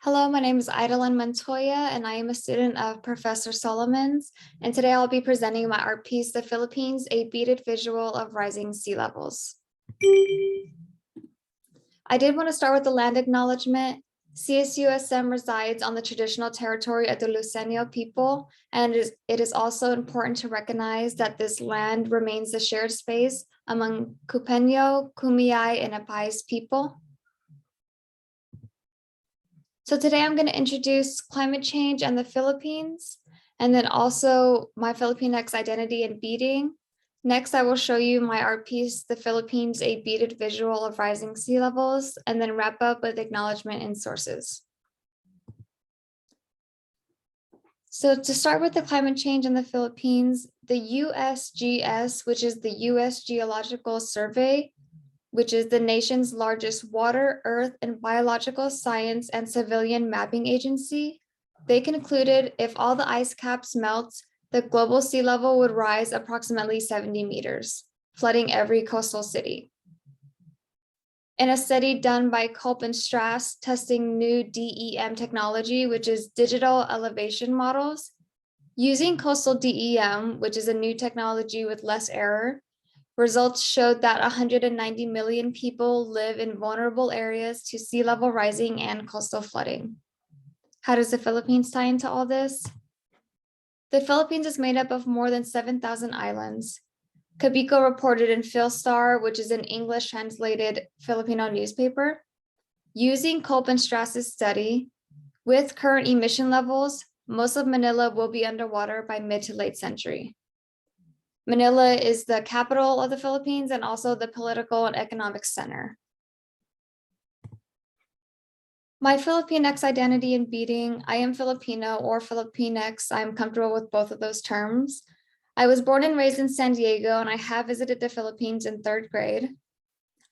Hello, my name is Aidelen Montoya, and I am a student of Professor Solomon's. And today I'll be presenting my art piece, The Philippines, a beaded visual of rising sea levels. I did want to start with the land acknowledgement. CSUSM resides on the traditional territory of the Luceño people, and it is also important to recognize that this land remains a shared space among Cupeño, Kumeyaay, and Apay's people. So today I'm going to introduce climate change and the Philippines, and then also my Filipinx identity and beading. Next, I will show you my art piece, The Philippines, a beaded visual of rising sea levels, and then wrap up with acknowledgement and sources. So to start with the climate change in the Philippines, the USGS, which is the US Geological Survey, which is the nation's largest water, earth, and biological science and civilian mapping agency, they concluded if all the ice caps melt, the global sea level would rise approximately 70 meters, flooding every coastal city. In a study done by Culp and Strass testing new DEM technology, which is digital elevation models, using coastal DEM, which is a new technology with less error, results showed that 190 million people live in vulnerable areas to sea level rising and coastal flooding. How does the Philippines tie into all this? The Philippines is made up of more than 7,000 islands. Cabico reported in Philstar, which is an English translated Filipino newspaper, using Culp and Strass's study, with current emission levels, most of Manila will be underwater by mid to late century. Manila is the capital of the Philippines and also the political and economic center. My Filipinx identity and beading, I am Filipino or Filipinx. I'm comfortable with both of those terms. I was born and raised in San Diego, and I have visited the Philippines in 3rd grade.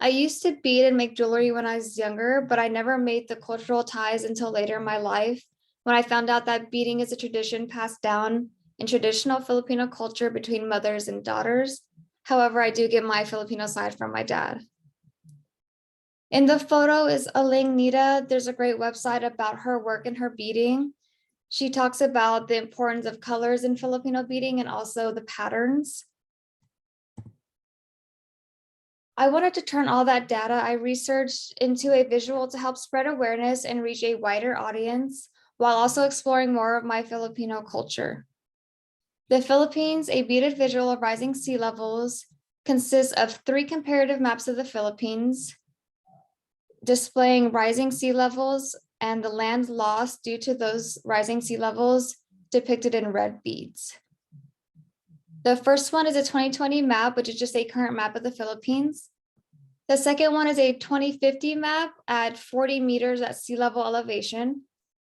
I used to bead and make jewelry when I was younger, but I never made the cultural ties until later in my life, when I found out that beading is a tradition passed down in traditional Filipino culture between mothers and daughters. However, I do get my Filipino side from my dad. In the photo is Aling Nita. There's a great website about her work and her beading. She talks about the importance of colors in Filipino beading and also the patterns. I wanted to turn all that data I researched into a visual to help spread awareness and reach a wider audience, while also exploring more of my Filipino culture. The Philippines, a beaded visual of rising sea levels, consists of 3 comparative maps of the Philippines, displaying rising sea levels and the land lost due to those rising sea levels depicted in red beads. The first one is a 2020 map, which is just a current map of the Philippines. The second one is a 2050 map at 40 meters at sea level elevation.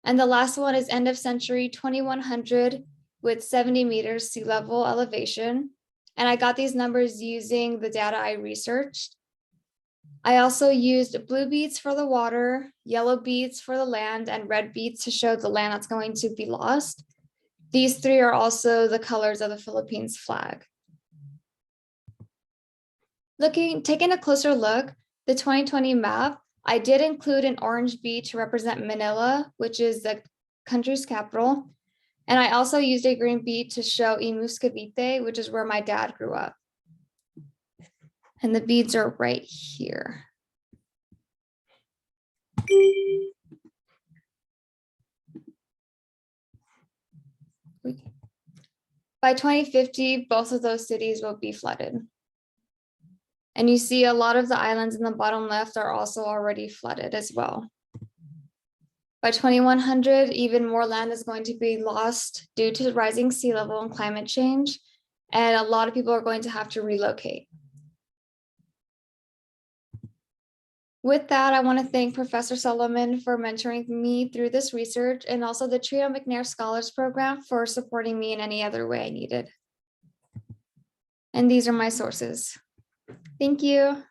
And the last one is end of century 2100 with 70 meters sea level elevation. And I got these numbers using the data I researched. I also used blue beads for the water, yellow beads for the land, and red beads to show the land that's going to be lost. These 3 are also the colors of the Philippines flag. Taking a closer look, the 2020 map, I did include an orange bead to represent Manila, which is the country's capital. And I also used a green bead to show Imus Cavite, which is where my dad grew up. And the beads are right here. By 2050, both of those cities will be flooded. And you see a lot of the islands in the bottom left are also already flooded as well. By 2100, even more land is going to be lost due to rising sea level and climate change, and a lot of people are going to have to relocate. With that, I want to thank Professor Solomon for mentoring me through this research, and also the Trio McNair Scholars Program for supporting me in any other way I needed. And these are my sources. Thank you.